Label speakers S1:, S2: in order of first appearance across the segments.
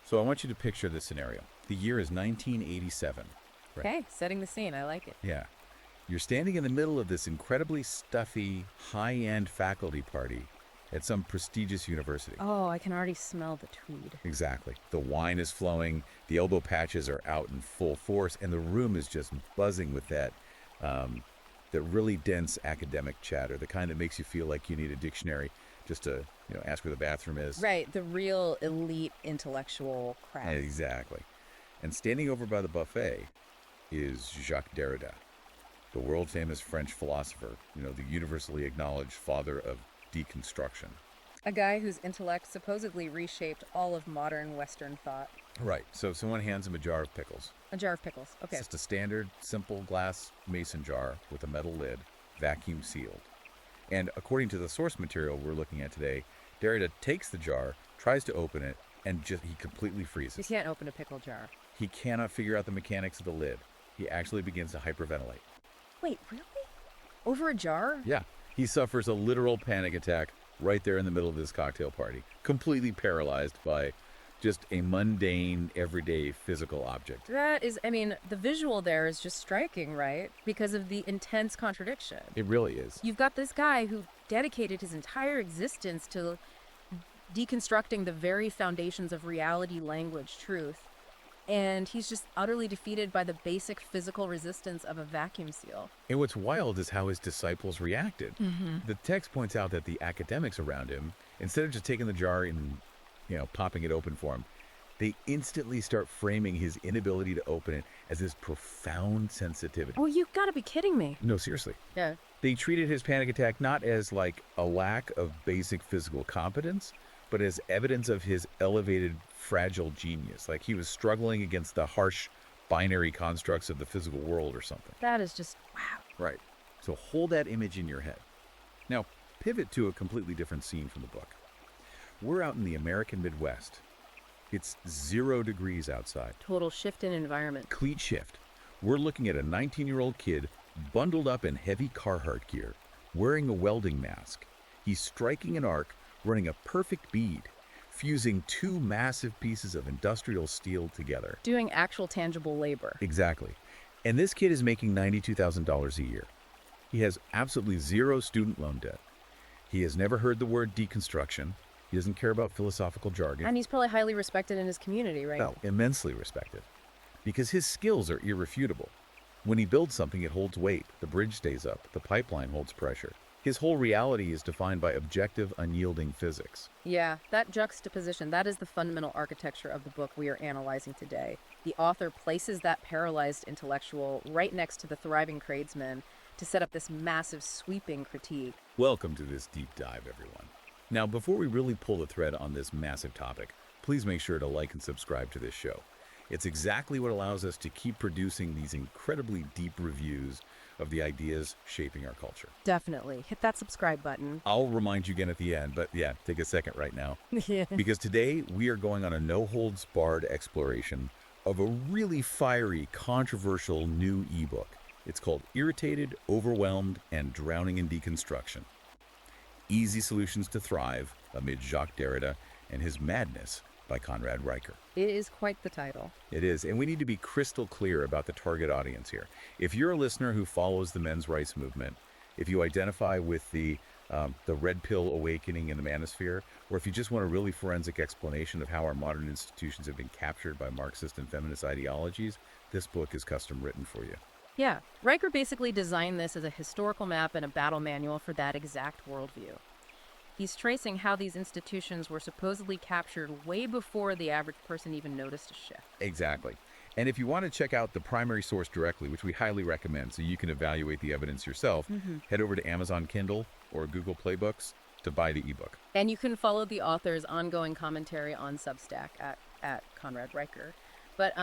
S1: So I want you to picture this scenario. The year is 1987. Right?
S2: Okay, setting the scene. I like it.
S1: Yeah. You're standing in the middle of this incredibly stuffy, high-end faculty party at some prestigious university.
S2: Oh, I can already smell the tweed.
S1: Exactly. The wine is flowing, the elbow patches are out in full force, and the room is just buzzing with that really dense academic chatter, the kind that makes you feel like you need a dictionary just to, ask where the bathroom is.
S2: Right, the real elite intellectual crowd.
S1: Exactly. And standing over by the buffet is Jacques Derrida, the world-famous French philosopher, the universally acknowledged father of deconstruction.
S2: A guy whose intellect supposedly reshaped all of modern Western thought.
S1: Right. So someone hands him a jar of pickles.
S2: A jar of pickles. Okay.
S1: It's just a standard, simple glass mason jar with a metal lid, vacuum sealed. And according to the source material we're looking at today, Derrida takes the jar, tries to open it, and he completely freezes.
S2: You can't open a pickle jar.
S1: He cannot figure out the mechanics of the lid. He actually begins to hyperventilate.
S2: Wait, really? Over a jar?
S1: Yeah. He suffers a literal panic attack right there in the middle of this cocktail party, completely paralyzed by just a mundane, everyday physical object.
S2: That is, the visual there is just striking, right? Because of the intense contradiction.
S1: It really is.
S2: You've got this guy who dedicated his entire existence to deconstructing the very foundations of reality, language, truth. And he's just utterly defeated by the basic physical resistance of a vacuum seal.
S1: And what's wild is how his disciples reacted.
S2: Mm-hmm.
S1: The text points out that the academics around him, instead of just taking the jar and, popping it open for him, they instantly start framing his inability to open it as this profound sensitivity.
S2: Oh, you've got to be kidding me.
S1: No, seriously.
S2: Yeah.
S1: They treated his panic attack not as like a lack of basic physical competence, but as evidence of his elevated, fragile genius. Like he was struggling against the harsh, binary constructs of the physical world or something.
S2: That is just, wow.
S1: Right. So hold that image in your head. Now, pivot to a completely different scene from the book. We're out in the American Midwest. It's 0 degrees outside.
S2: Total shift in environment.
S1: Complete shift. We're looking at a 19-year-old kid bundled up in heavy Carhartt gear, wearing a welding mask. He's striking an arc, running a perfect bead, fusing 2 massive pieces of industrial steel together.
S2: Doing actual tangible labor.
S1: Exactly. And this kid is making $92,000 a year. He has absolutely 0 student loan debt. He has never heard the word deconstruction. He doesn't care about philosophical jargon.
S2: And he's probably highly respected in his community, right?
S1: Well, immensely respected. Because his skills are irrefutable. When he builds something, it holds weight. The bridge stays up. The pipeline holds pressure. His whole reality is defined by objective, unyielding physics.
S2: Yeah, that juxtaposition, that is the fundamental architecture of the book we are analyzing today. The author places that paralyzed intellectual right next to the thriving tradesman to set up this massive, sweeping critique.
S1: Welcome to this deep dive, everyone. Now, before we really pull the thread on this massive topic, please make sure to like and subscribe to this show. It's exactly what allows us to keep producing these incredibly deep reviews of the ideas shaping our culture.
S2: Definitely. Hit that subscribe button.
S1: I'll remind you again at the end, but yeah, take a second right now.
S2: Yeah.
S1: Because today we are going on a no-holds-barred exploration of a really fiery, controversial new ebook. It's called Irritated, Overwhelmed, and Drowning in Deconstruction. Easy Solutions to Thrive Amid Jacques Derrida and His Madness by Conrad Riker.
S2: It is quite the title.
S1: It is, and we need to be crystal clear about the target audience here. If you're a listener who follows the men's rights movement, if you identify with the red pill awakening in the manosphere, or if you just want a really forensic explanation of how our modern institutions have been captured by Marxist and feminist ideologies, this book is custom written for you.
S2: Yeah, Riker basically designed this as a historical map and a battle manual for that exact worldview. He's tracing how these institutions were supposedly captured way before the average person even noticed a shift.
S1: Exactly. And if you want to check out the primary source directly, which we highly recommend so you can evaluate the evidence yourself, head over to Amazon Kindle or Google Play Books to buy the ebook.
S2: And you can follow the author's ongoing commentary on Substack at Conrad Riker. But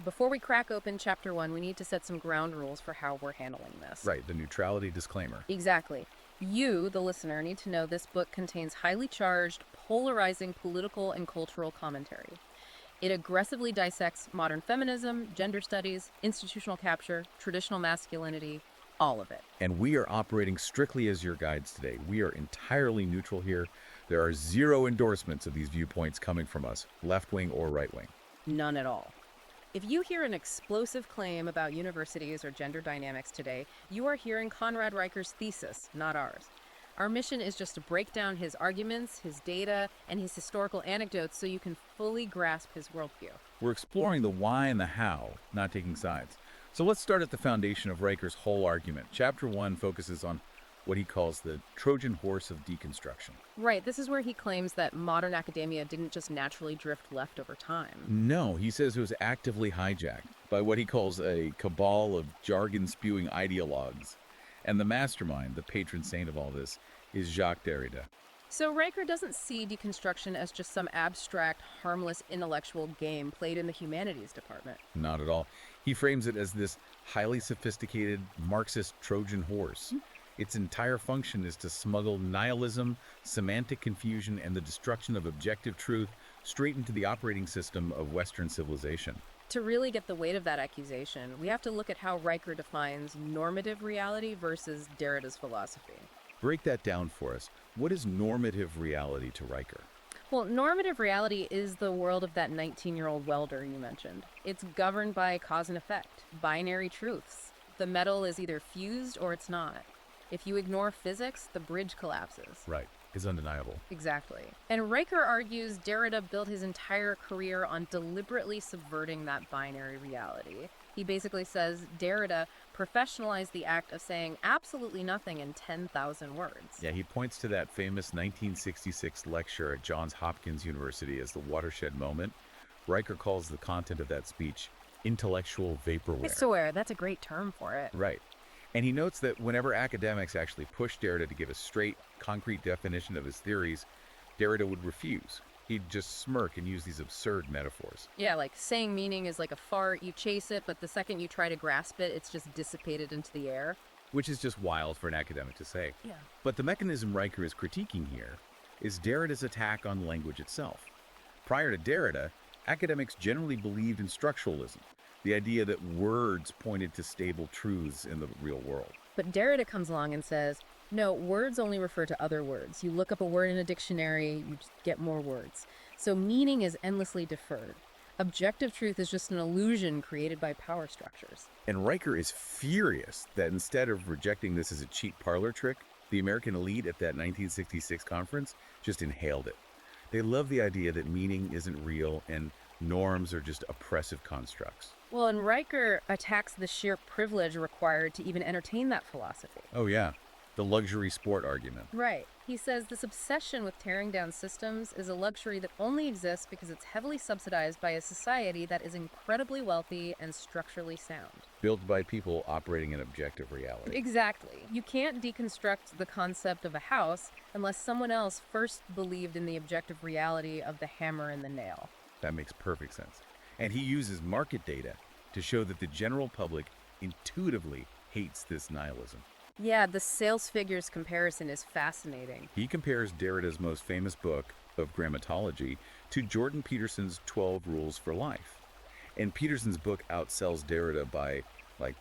S2: before we crack open Chapter 1, we need to set some ground rules for how we're handling this.
S1: Right, the neutrality disclaimer.
S2: Exactly. You, the listener, need to know this book contains highly charged, polarizing political and cultural commentary. It aggressively dissects modern feminism, gender studies, institutional capture, traditional masculinity, all of it.
S1: And we are operating strictly as your guides today. We are entirely neutral here. There are zero endorsements of these viewpoints coming from us, left-wing or right-wing.
S2: None at all. If you hear an explosive claim about universities or gender dynamics today, you are hearing Conrad Reicher's thesis, not ours. Our mission is just to break down his arguments, his data, and his historical anecdotes so you can fully grasp his worldview.
S1: We're exploring the why and the how, not taking sides. So let's start at the foundation of Reicher's whole argument. Chapter 1 focuses on what he calls the Trojan horse of deconstruction.
S2: Right, this is where he claims that modern academia didn't just naturally drift left over time.
S1: No, he says it was actively hijacked by what he calls a cabal of jargon-spewing ideologues. And the mastermind, the patron saint of all this, is Jacques Derrida.
S2: So Riker doesn't see deconstruction as just some abstract, harmless intellectual game played in the humanities department.
S1: Not at all. He frames it as this highly sophisticated Marxist Trojan horse. Its entire function is to smuggle nihilism, semantic confusion, and the destruction of objective truth straight into the operating system of Western civilization.
S2: To really get the weight of that accusation, we have to look at how Riker defines normative reality versus Derrida's philosophy.
S1: Break that down for us. What is normative reality to Riker?
S2: Well, normative reality is the world of that 19-year-old welder you mentioned. It's governed by cause and effect, binary truths. The metal is either fused or it's not. If you ignore physics, the bridge collapses.
S1: Right. Is undeniable.
S2: Exactly. And Riker argues Derrida built his entire career on deliberately subverting that binary reality. He basically says Derrida professionalized the act of saying absolutely nothing in 10,000 words.
S1: Yeah, he points to that famous 1966 lecture at Johns Hopkins University as the watershed moment. Riker calls the content of that speech intellectual vaporware.
S2: Vaporware, that's a great term for it.
S1: Right. And he notes that whenever academics actually pushed Derrida to give a straight, concrete definition of his theories, Derrida would refuse. He'd just smirk and use these absurd metaphors.
S2: Yeah, like saying meaning is like a fart, you chase it, but the second you try to grasp it, it's just dissipated into the air.
S1: Which is just wild for an academic to say.
S2: Yeah.
S1: But the mechanism Riker is critiquing here is Derrida's attack on language itself. Prior to Derrida, academics generally believed in structuralism, the idea that words pointed to stable truths in the real world.
S2: But Derrida comes along and says, no, words only refer to other words. You look up a word in a dictionary, you just get more words. So meaning is endlessly deferred. Objective truth is just an illusion created by power structures.
S1: And Riker is furious that instead of rejecting this as a cheap parlor trick, the American elite at that 1966 conference just inhaled it. They love the idea that meaning isn't real and norms are just oppressive constructs.
S2: Well, and Riker attacks the sheer privilege required to even entertain that philosophy.
S1: Oh yeah, the luxury sport argument.
S2: Right. He says this obsession with tearing down systems is a luxury that only exists because it's heavily subsidized by a society that is incredibly wealthy and structurally sound.
S1: Built by people operating in objective reality.
S2: Exactly. You can't deconstruct the concept of a house unless someone else first believed in the objective reality of the hammer and the nail.
S1: That makes perfect sense. And he uses market data to show that the general public intuitively hates this nihilism.
S2: Yeah, the sales figures comparison is fascinating.
S1: He compares Derrida's most famous book of grammatology to Jordan Peterson's 12 Rules for Life. And Peterson's book outsells Derrida by like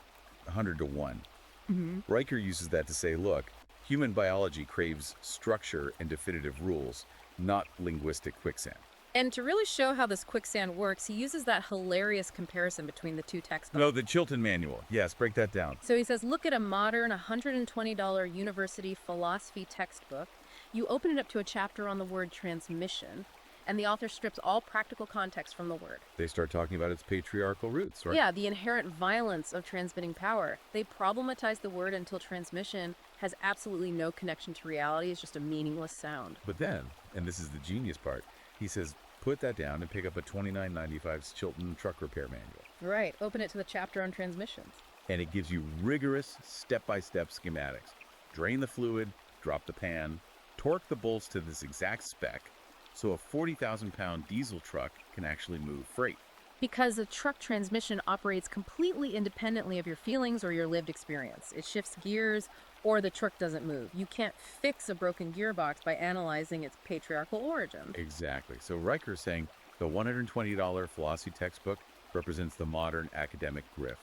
S1: 100 to 1. Riker uses that to say, look, human biology craves structure and definitive rules, not linguistic quicksand.
S2: And to really show how this quicksand works, he uses that hilarious comparison between the two textbooks.
S1: No, the Chilton Manual. Yes, break that down.
S2: So he says, look at a modern $120 university philosophy textbook. You open it up to a chapter on the word transmission, and the author strips all practical context from the word.
S1: They start talking about its patriarchal roots, right?
S2: Yeah, the inherent violence of transmitting power. They problematize the word until transmission has absolutely no connection to reality. It's just a meaningless sound.
S1: But then, and this is the genius part, he says, put that down and pick up a $29.95 Chilton truck repair manual.
S2: Right, open it to the chapter on transmissions.
S1: And it gives you rigorous step-by-step schematics. Drain the fluid, drop the pan, torque the bolts to this exact spec, so a 40,000-pound diesel truck can actually move freight.
S2: Because a truck transmission operates completely independently of your feelings or your lived experience. It shifts gears or the truck doesn't move. You can't fix a broken gearbox by analyzing its patriarchal origins.
S1: Exactly. So Riker is saying the $120 philosophy textbook represents the modern academic grift,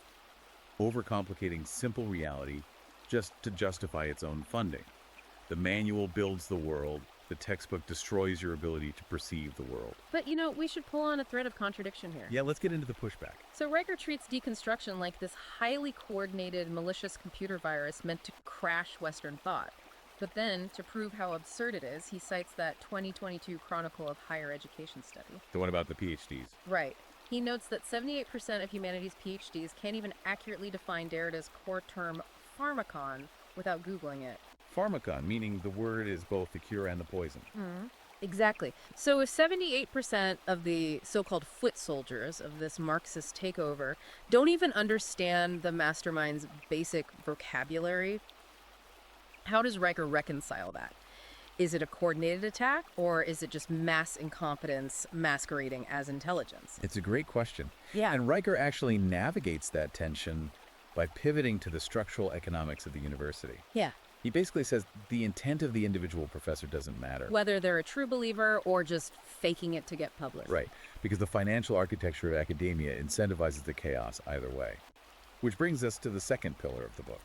S1: overcomplicating simple reality just to justify its own funding. The manual builds the world, The textbook destroys your ability to perceive the world.
S2: But, we should pull on a thread of contradiction here.
S1: Yeah, let's get into the pushback.
S2: So Riker treats deconstruction like this highly coordinated, malicious computer virus meant to crash Western thought. But then, to prove how absurd it is, he cites that 2022 Chronicle of Higher Education study.
S1: The one about the PhDs.
S2: Right. He notes that 78% of humanities PhDs can't even accurately define Derrida's core term pharmacon without Googling it.
S1: Pharmacon, meaning the word is both the cure and the poison.
S2: Exactly. So if 78% of the so-called foot soldiers of this Marxist takeover don't even understand the mastermind's basic vocabulary, how does Riker reconcile that? Is it a coordinated attack, or is it just mass incompetence masquerading as intelligence?
S1: It's a great question.
S2: Yeah.
S1: And Riker actually navigates that tension by pivoting to the structural economics of the university.
S2: Yeah.
S1: He basically says the intent of the individual professor doesn't matter.
S2: Whether they're a true believer or just faking it to get published.
S1: Right, because the financial architecture of academia incentivizes the chaos either way. Which brings us to the second pillar of the book,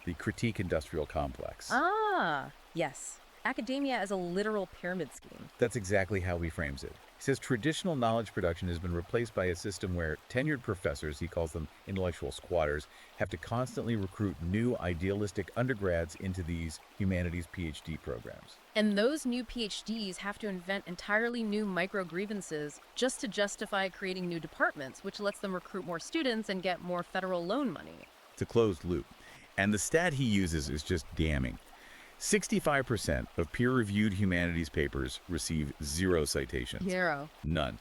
S1: the critique industrial complex.
S2: Ah, yes. Academia as a literal pyramid scheme.
S1: That's exactly how he frames it. He says traditional knowledge production has been replaced by a system where tenured professors, he calls them intellectual squatters, have to constantly recruit new idealistic undergrads into these humanities PhD programs.
S2: And those new PhDs have to invent entirely new micro-grievances just to justify creating new departments, which lets them recruit more students and get more federal loan money.
S1: It's a closed loop. And the stat he uses is just damning. 65% of peer-reviewed humanities papers receive 0 citations.
S2: Zero.
S1: None.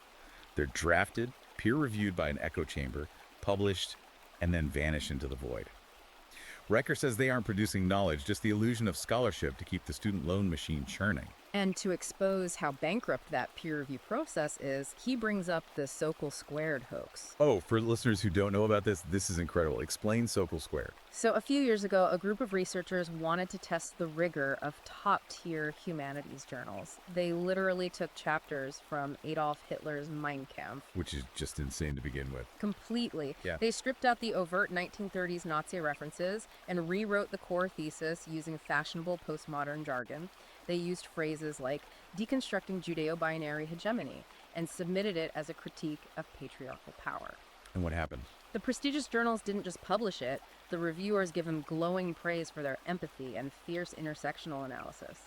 S1: They're drafted, peer-reviewed by an echo chamber, published, and then vanish into the void. Riker says they aren't producing knowledge, just the illusion of scholarship to keep the student loan machine churning.
S2: And to expose how bankrupt that peer review process is, he brings up the Sokal Squared hoax.
S1: Oh, for listeners who don't know about this, this is incredible. Explain Sokal Squared.
S2: So a few years ago, a group of researchers wanted to test the rigor of top-tier humanities journals. They literally took chapters from Adolf Hitler's Mein Kampf.
S1: Which is just insane to begin with.
S2: Completely.
S1: Yeah.
S2: They stripped out the overt 1930s Nazi references and rewrote the core thesis using fashionable postmodern jargon. They used phrases like deconstructing Judeo-binary hegemony and submitted it as a critique of patriarchal power.
S1: And what happened?
S2: The prestigious journals didn't just publish it, the reviewers give them glowing praise for their empathy and fierce intersectional analysis.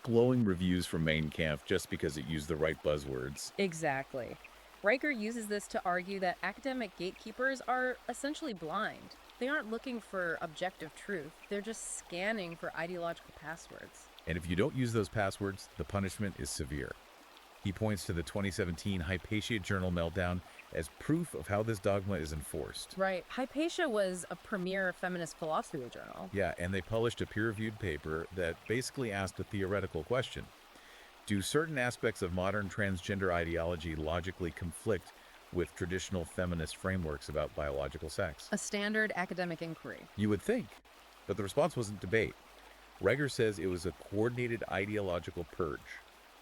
S1: Glowing reviews from Mein Kampf just because it used the right buzzwords.
S2: Exactly. Riker uses this to argue that academic gatekeepers are essentially blind. They aren't looking for objective truth, they're just scanning for ideological passwords.
S1: And if you don't use those passwords, the punishment is severe. He points to the 2017 Hypatia Journal meltdown as proof of how this dogma is enforced.
S2: Right. Hypatia was a premier feminist philosophy journal.
S1: Yeah, and they published a peer-reviewed paper that basically asked a theoretical question. Do certain aspects of modern transgender ideology logically conflict with traditional feminist frameworks about biological sex?
S2: A standard academic inquiry.
S1: You would think, but the response wasn't debate. Riker says it was a coordinated ideological purge.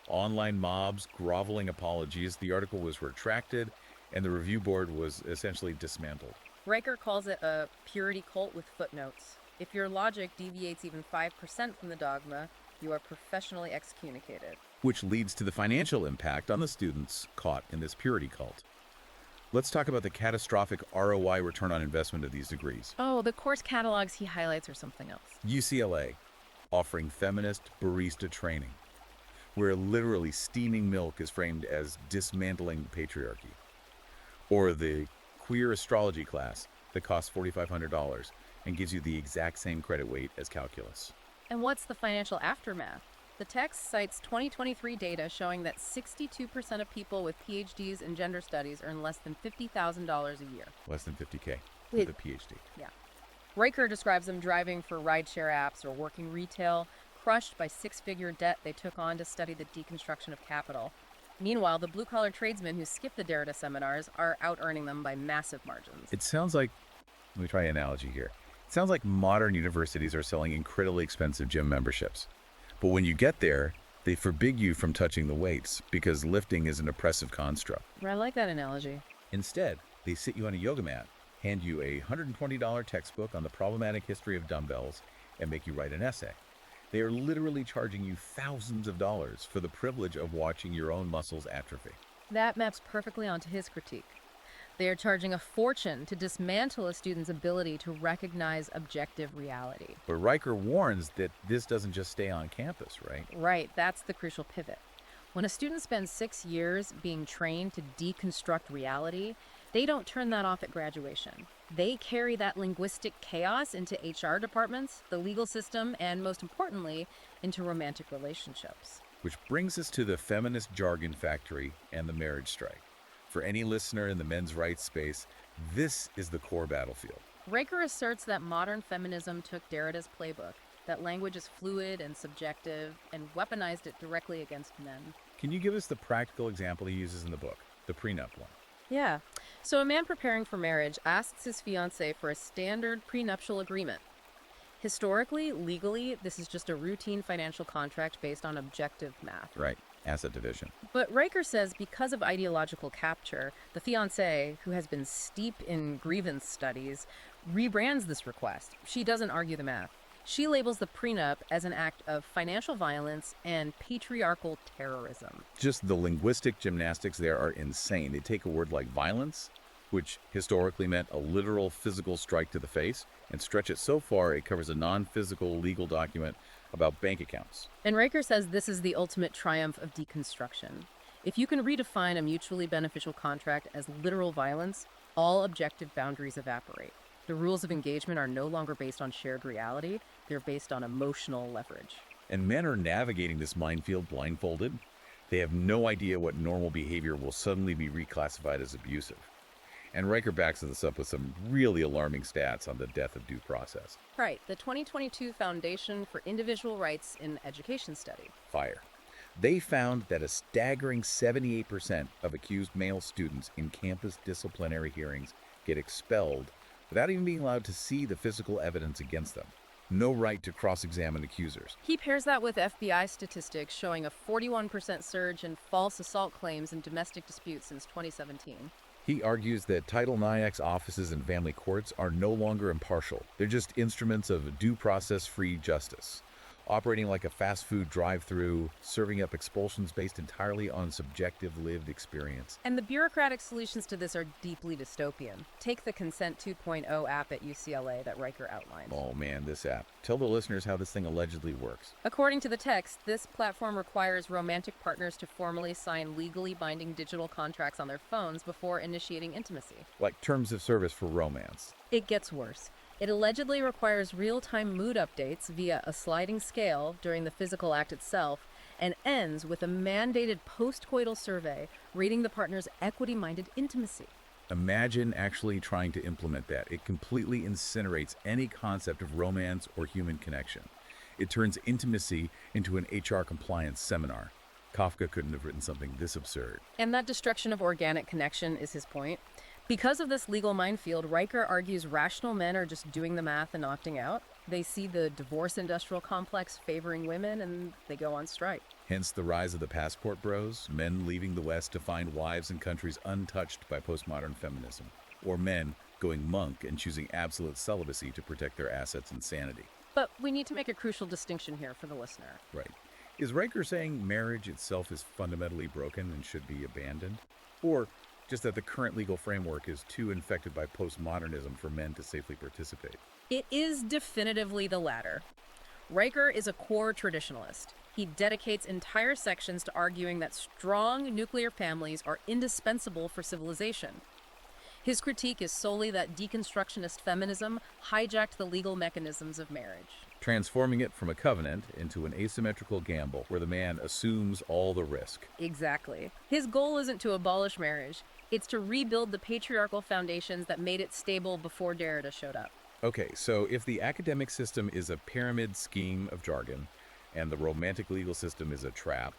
S1: Online mobs, groveling apologies, the article was retracted, and the review board was essentially dismantled.
S2: Riker calls it a purity cult with footnotes. If your logic deviates even 5% from the dogma, you are professionally excommunicated.
S1: Which leads to the financial impact on the students caught in this purity cult. Let's talk about the catastrophic ROI return on investment of these degrees.
S2: Oh, the course catalogs he highlights are something else.
S1: UCLA, offering feminist barista training, where literally steaming milk is framed as dismantling the patriarchy. Or the queer astrology class that costs $4,500 and gives you the exact same credit weight as calculus.
S2: And what's the financial aftermath? The text cites 2023 data showing that 62% of people with PhDs in gender studies earn less than $50,000 a year.
S1: Less than $50K with a PhD.
S2: Yeah. Riker describes them driving for rideshare apps or working retail, crushed by six-figure debt they took on to study the deconstruction of capital. Meanwhile, the blue-collar tradesmen who skip the Derrida seminars are out-earning them by massive margins.
S1: It sounds like, let me try an analogy here. It sounds like modern universities are selling incredibly expensive gym memberships. But when you get there, they forbid you from touching the weights because lifting is an oppressive construct.
S2: I like that analogy.
S1: Instead, they sit you on a yoga mat, hand you a $120 textbook on the problematic history of dumbbells, and make you write an essay. They are literally charging you thousands of dollars for the privilege of watching your own muscles atrophy.
S2: That maps perfectly onto his critique. They are charging a fortune to dismantle a student's ability to recognize objective reality.
S1: But Riker warns that this doesn't just stay on campus, right?
S2: Right, that's the crucial pivot. When a student spends 6 years being trained to deconstruct reality, they don't turn that off at graduation. They carry that linguistic chaos into HR departments, the legal system, and most importantly, into romantic relationships.
S1: Which brings us to the feminist jargon factory and the marriage strike. For any listener in the men's rights space, this is the core battlefield.
S2: Riker asserts that modern feminism took Derrida's playbook, that language is fluid and subjective, and weaponized it directly against men.
S1: Can you give us the practical example he uses in the book, the prenup one?
S2: Yeah. So a man preparing for marriage asks his fiancée for a standard prenuptial agreement. Historically, legally, this is just a routine financial contract based on objective math.
S1: Right, asset division.
S2: But Riker says because of ideological capture, the fiancée, who has been steep in grievance studies, rebrands this request. She doesn't argue the math. She labels the prenup as an act of financial violence and patriarchal terrorism.
S1: Just the linguistic gymnastics there are insane. They take a word like violence, which historically meant a literal physical strike to the face, and stretch it so far it covers a non-physical legal document about bank accounts.
S2: And Riker says this is the ultimate triumph of deconstruction. If you can redefine a mutually beneficial contract as literal violence, all objective boundaries evaporate. The rules of engagement are no longer based on shared reality, they're based on emotional leverage.
S1: And men are navigating this minefield blindfolded. They have no idea what normal behavior will suddenly be reclassified as abusive. And Riker backs this up with some really alarming stats on the death of due process.
S2: Right, the 2022 Foundation for Individual Rights in Education study.
S1: Fire. They found that a staggering 78% of accused male students in campus disciplinary hearings get expelled without even being allowed to see the physical evidence against them. No right to cross-examine accusers.
S2: He pairs that with FBI statistics showing a 41% surge in false assault claims in domestic disputes since 2017.
S1: He argues that Title IX offices and family courts are no longer impartial. They're just instruments of due process-free justice, operating like a fast food drive-through, serving up expulsions based entirely on subjective lived experience.
S2: And the bureaucratic solutions to this are deeply dystopian. Take the Consent 2.0 app at UCLA that Riker outlines.
S1: Oh man, this app. Tell the listeners how this thing allegedly works.
S2: According to the text, this platform requires romantic partners to formally sign legally binding digital contracts on their phones before initiating intimacy.
S1: Like terms of service for romance.
S2: It gets worse. It allegedly requires real-time mood updates via a sliding scale during the physical act itself and ends with a mandated post-coital survey rating the partner's equity-minded intimacy.
S1: Imagine actually trying to implement that. It completely incinerates any concept of romance or human connection. It turns intimacy into an HR compliance seminar. Kafka couldn't have written something this absurd.
S2: And that destruction of organic connection is his point. Because of this legal minefield, Riker argues rational men are just doing the math and opting out. They see the divorce industrial complex favoring women and they go on strike.
S1: Hence the rise of the passport bros, men leaving the West to find wives in countries untouched by postmodern feminism, or men going monk and choosing absolute celibacy to protect their assets and sanity.
S2: But we need to make a crucial distinction here for the listener.
S1: Right. Is Riker saying marriage itself is fundamentally broken and should be abandoned? Or just that the current legal framework is too infected by postmodernism for men to safely participate?
S2: It is definitively the latter. Riker is a core traditionalist. He dedicates entire sections to arguing that strong nuclear families are indispensable for civilization. His critique is solely that deconstructionist feminism hijacked the legal mechanisms of marriage,
S1: transforming it from a covenant into an asymmetrical gamble where the man assumes all the risk.
S2: Exactly. His goal isn't to abolish marriage. It's to rebuild the patriarchal foundations that made it stable before Derrida showed up.
S1: Okay, so if the academic system is a pyramid scheme of jargon and the romantic legal system is a trap,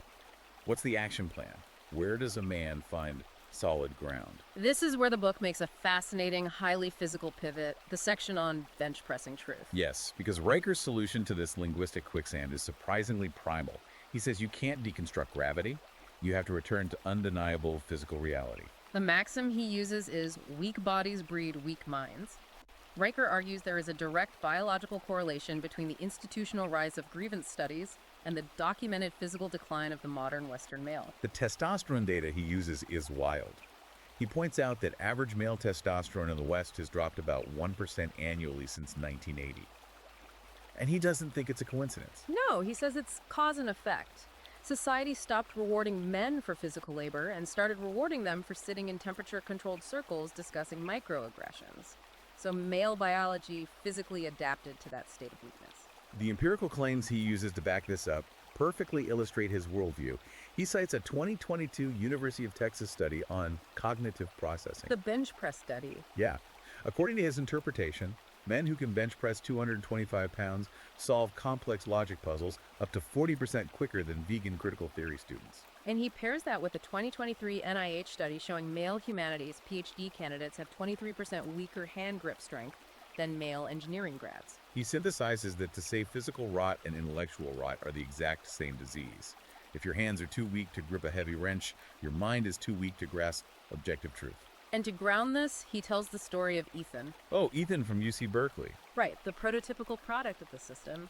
S1: what's the action plan? Where does a man find solid ground?
S2: This is where the book makes a fascinating, highly physical pivot, the section on bench pressing truth.
S1: Yes, because Riker's solution to this linguistic quicksand is surprisingly primal. He says you can't deconstruct gravity. You have to return to undeniable physical reality.
S2: The maxim he uses is weak bodies breed weak minds. Riker argues there is a direct biological correlation between the institutional rise of grievance studies and the documented physical decline of the modern Western male.
S1: The testosterone data he uses is wild. He points out that average male testosterone in the West has dropped about 1% annually since 1980. And he doesn't think it's a coincidence.
S2: No, he says it's cause and effect. Society stopped rewarding men for physical labor and started rewarding them for sitting in temperature-controlled circles discussing microaggressions. So male biology physically adapted to that state of weakness.
S1: The empirical claims he uses to back this up perfectly illustrate his worldview. He cites a 2022 University of Texas study on cognitive processing.
S2: The bench press study.
S1: Yeah. According to his interpretation, men who can bench press 225 pounds solve complex logic puzzles up to 40% quicker than vegan critical theory students.
S2: And he pairs that with a 2023 NIH study showing male humanities PhD candidates have 23% weaker hand grip strength than male engineering grads.
S1: He synthesizes that to say physical rot and intellectual rot are the exact same disease. If your hands are too weak to grip a heavy wrench, your mind is too weak to grasp objective truth.
S2: And to ground this, he tells the story of Ethan.
S1: Oh, Ethan from UC Berkeley.
S2: Right, the prototypical product of the system.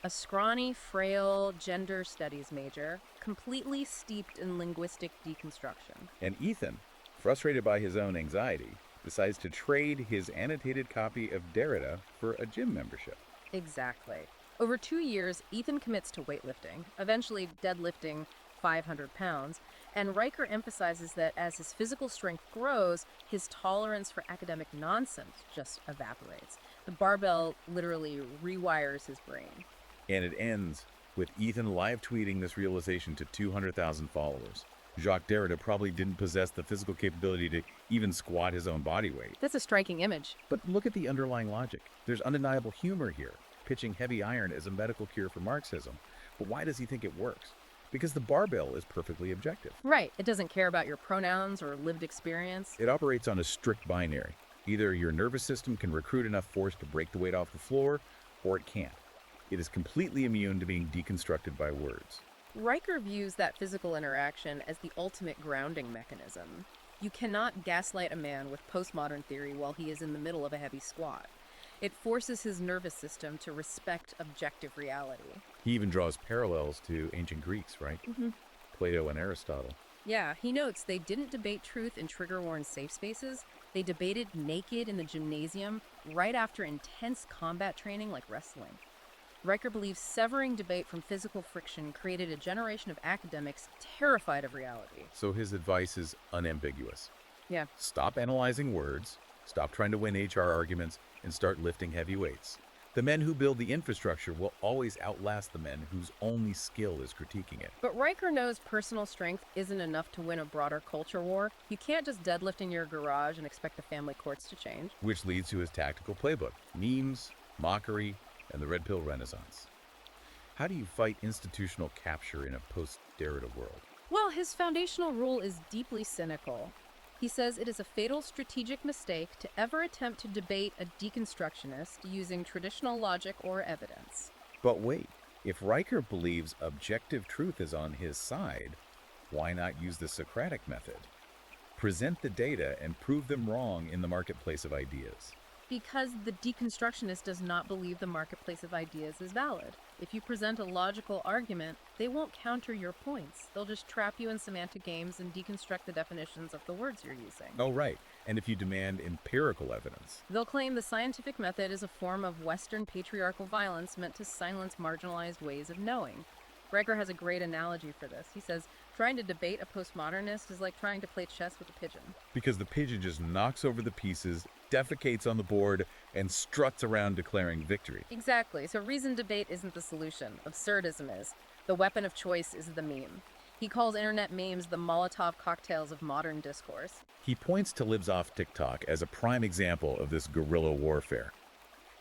S2: A scrawny, frail gender studies major, completely steeped in linguistic deconstruction.
S1: And Ethan, frustrated by his own anxiety, decides to trade his annotated copy of Derrida for a gym membership.
S2: Exactly. Over 2 years, Ethan commits to weightlifting, eventually deadlifting 500 pounds, and Riker emphasizes that as his physical strength grows, his tolerance for academic nonsense just evaporates. The barbell literally rewires his brain.
S1: And it ends with Ethan live tweeting this realization to 200,000 followers. Jacques Derrida probably didn't possess the physical capability to even squat his own body weight.
S2: That's a striking image.
S1: But look at the underlying logic. There's undeniable humor here, pitching heavy iron as a medical cure for Marxism. But why does he think it works? Because the barbell is perfectly objective.
S2: Right. It doesn't care about your pronouns or lived experience.
S1: It operates on a strict binary. Either your nervous system can recruit enough force to break the weight off the floor, or it can't. It is completely immune to being deconstructed by words.
S2: Riker views that physical interaction as the ultimate grounding mechanism. You cannot gaslight a man with postmodern theory while he is in the middle of a heavy squat. It forces his nervous system to respect objective reality.
S1: He even draws parallels to ancient Greeks, right? Plato and Aristotle.
S2: Yeah, he notes they didn't debate truth in trigger-worn safe spaces. They debated naked in the gymnasium right after intense combat training like wrestling. Riker believes severing debate from physical friction created a generation of academics terrified of reality.
S1: So his advice is unambiguous.
S2: Yeah.
S1: Stop analyzing words, stop trying to win HR arguments, and start lifting heavy weights. The men who build the infrastructure will always outlast the men whose only skill is critiquing it.
S2: But Riker knows personal strength isn't enough to win a broader culture war. You can't just deadlift in your garage and expect the family courts to change.
S1: Which leads to his tactical playbook: memes, mockery, and the red pill renaissance. How do you fight institutional capture in a post-Derrida world?
S2: Well, his foundational rule is deeply cynical. He says it is a fatal strategic mistake to ever attempt to debate a deconstructionist using traditional logic or evidence.
S1: But wait, if Riker believes objective truth is on his side, why not use the Socratic method? Present the data and prove them wrong in the marketplace of ideas.
S2: Because the deconstructionist does not believe the marketplace of ideas is valid. If you present a logical argument, they won't counter your points. They'll just trap you in semantic games and deconstruct the definitions of the words you're using.
S1: Oh, right. And if you demand empirical evidence,
S2: They'll claim the scientific method is a form of Western patriarchal violence meant to silence marginalized ways of knowing. Riker has a great analogy for this. He says, trying to debate a postmodernist is like trying to play chess with a pigeon.
S1: because the pigeon just knocks over the pieces, defecates on the board, and struts around declaring victory.
S2: Exactly. So reasoned debate isn't the solution. Absurdism is. The weapon of choice is the meme. He calls internet memes the Molotov cocktails of modern discourse.
S1: He points to libs off TikTok as a prime example of this guerrilla warfare.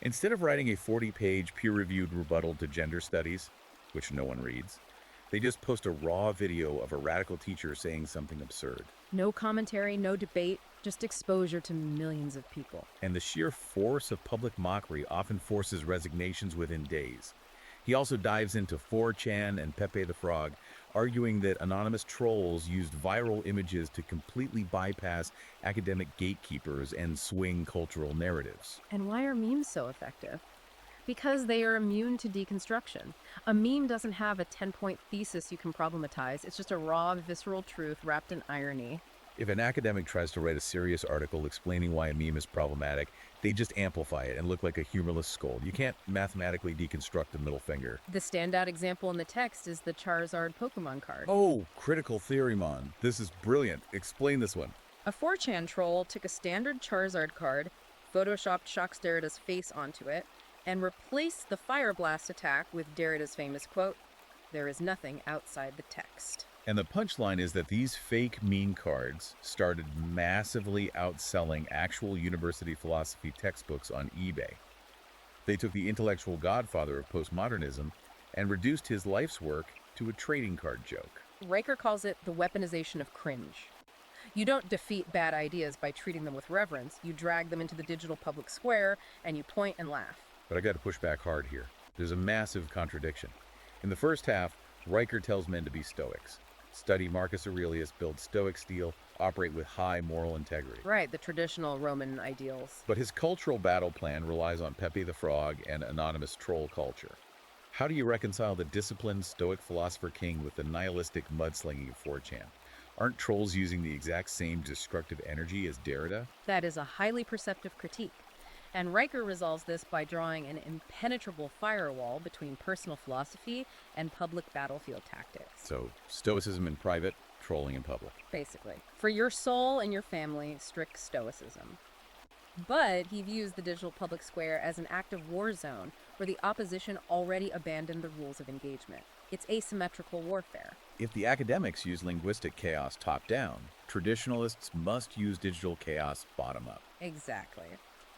S1: Instead of writing a 40-page peer-reviewed rebuttal to gender studies, which no one reads, they just post a raw video of a radical teacher saying something absurd.
S2: No commentary, no debate, just exposure to millions of people.
S1: And the sheer force of public mockery often forces resignations within days. He also dives into 4chan and Pepe the Frog, arguing that anonymous trolls used viral images to completely bypass academic gatekeepers and swing cultural narratives.
S2: And why are memes so effective? Because they are immune to deconstruction. A meme doesn't have a 10-point thesis you can problematize. It's just a raw, visceral truth wrapped in irony.
S1: If an academic tries to write a serious article explaining why a meme is problematic, they just amplify it and look like a humorless scold. You can't mathematically deconstruct the middle finger.
S2: The standout example in the text is the Charizard Pokemon card.
S1: Oh, critical theory, Mon. This is brilliant. Explain this one.
S2: A 4chan troll took a standard Charizard card, photoshopped Jacques Derrida's face onto it, and replaced the Fire Blast attack with Derrida's famous quote, "There is nothing outside the text."
S1: And the punchline is that these fake meme cards started massively outselling actual university philosophy textbooks on eBay. They took the intellectual godfather of postmodernism and reduced his life's work to a trading card joke.
S2: Riker calls it the weaponization of cringe. You don't defeat bad ideas by treating them with reverence. You drag them into the digital public square and you point and laugh.
S1: But I got to push back hard here. There's a massive contradiction. In the first half, Riker tells men to be stoics. Study Marcus Aurelius, build stoic steel, operate with high moral integrity.
S2: Right, the traditional Roman ideals.
S1: But his cultural battle plan relies on Pepe the Frog and anonymous troll culture. How do you reconcile the disciplined stoic philosopher king with the nihilistic mudslinging of 4chan? Aren't trolls using the exact same destructive energy as Derrida?
S2: That is a highly perceptive critique. And Riker resolves this by drawing an impenetrable firewall between personal philosophy and public battlefield tactics.
S1: So, stoicism in private, trolling in public.
S2: Basically. For your soul and your family, strict stoicism. But he views the digital public square as an active war zone where the opposition already abandoned the rules of engagement. It's asymmetrical warfare.
S1: If the academics use linguistic chaos top-down, traditionalists must use digital chaos bottom-up.
S2: Exactly.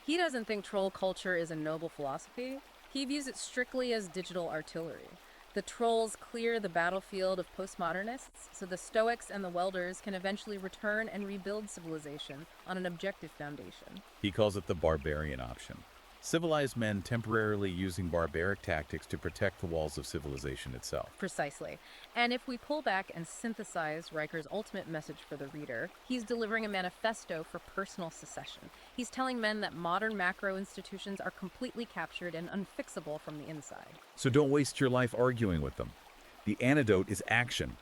S2: He doesn't think troll culture is a noble philosophy. He views it strictly as digital artillery. The trolls clear the battlefield of postmodernists, so the Stoics and the Welders can eventually return and rebuild civilization on an objective foundation.
S1: He calls it the barbarian option. Civilized men temporarily using barbaric tactics to protect the walls of civilization itself.
S2: Precisely. And if we pull back and synthesize Riker's ultimate message for the reader, he's delivering a manifesto for personal secession. He's telling men that modern macro institutions are completely captured and unfixable from the inside.
S1: So don't waste your life arguing with them. The antidote is action.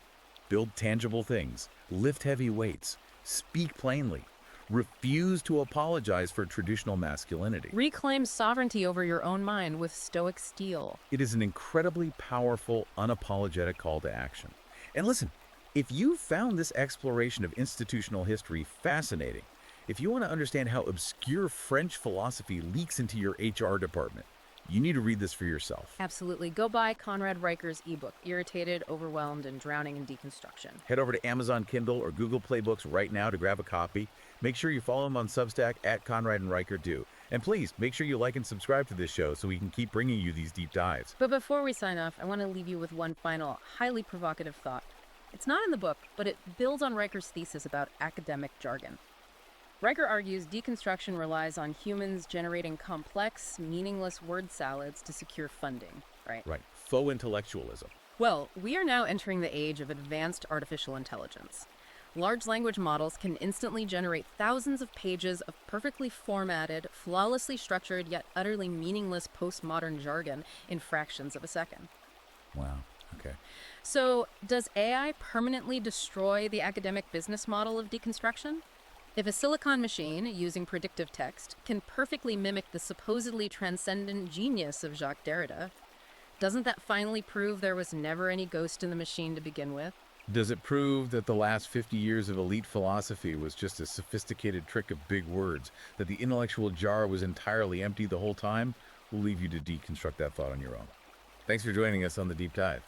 S1: Build tangible things. Lift heavy weights. Speak plainly. Refuse to apologize for traditional masculinity.
S2: Reclaim sovereignty over your own mind with stoic steel.
S1: It is an incredibly powerful, unapologetic call to action. And listen, if you found this exploration of institutional history fascinating, if you want to understand how obscure French philosophy leaks into your HR department, you need to read this for yourself.
S2: Absolutely. Go buy Conrad Riker's ebook, Irritated, Overwhelmed, and Drowning in Deconstruction.
S1: Head over to Amazon Kindle or Google Play Books right now to grab a copy. Make sure you follow him on Substack at Conrad and Riker do. And please, make sure you like and subscribe to this show so we can keep bringing you these deep dives.
S2: But before we sign off, I want to leave you with one final, highly provocative thought. It's not in the book, but it builds on Riker's thesis about academic jargon. Riker argues deconstruction relies on humans generating complex, meaningless word salads to secure funding, right?
S1: Right. Faux intellectualism.
S2: Well, we are now entering the age of advanced artificial intelligence. Large language models can instantly generate thousands of pages of perfectly formatted, flawlessly structured, yet utterly meaningless postmodern jargon in fractions of a second.
S1: Wow. Okay.
S2: So, does AI permanently destroy the academic business model of deconstruction? If a silicon machine, using predictive text, can perfectly mimic the supposedly transcendent genius of Jacques Derrida, doesn't that finally prove there was never any ghost in the machine to begin with?
S1: Does it prove that the last 50 years of elite philosophy was just a sophisticated trick of big words, that the intellectual jar was entirely empty the whole time? We'll leave you to deconstruct that thought on your own. Thanks for joining us on The Deep Dive.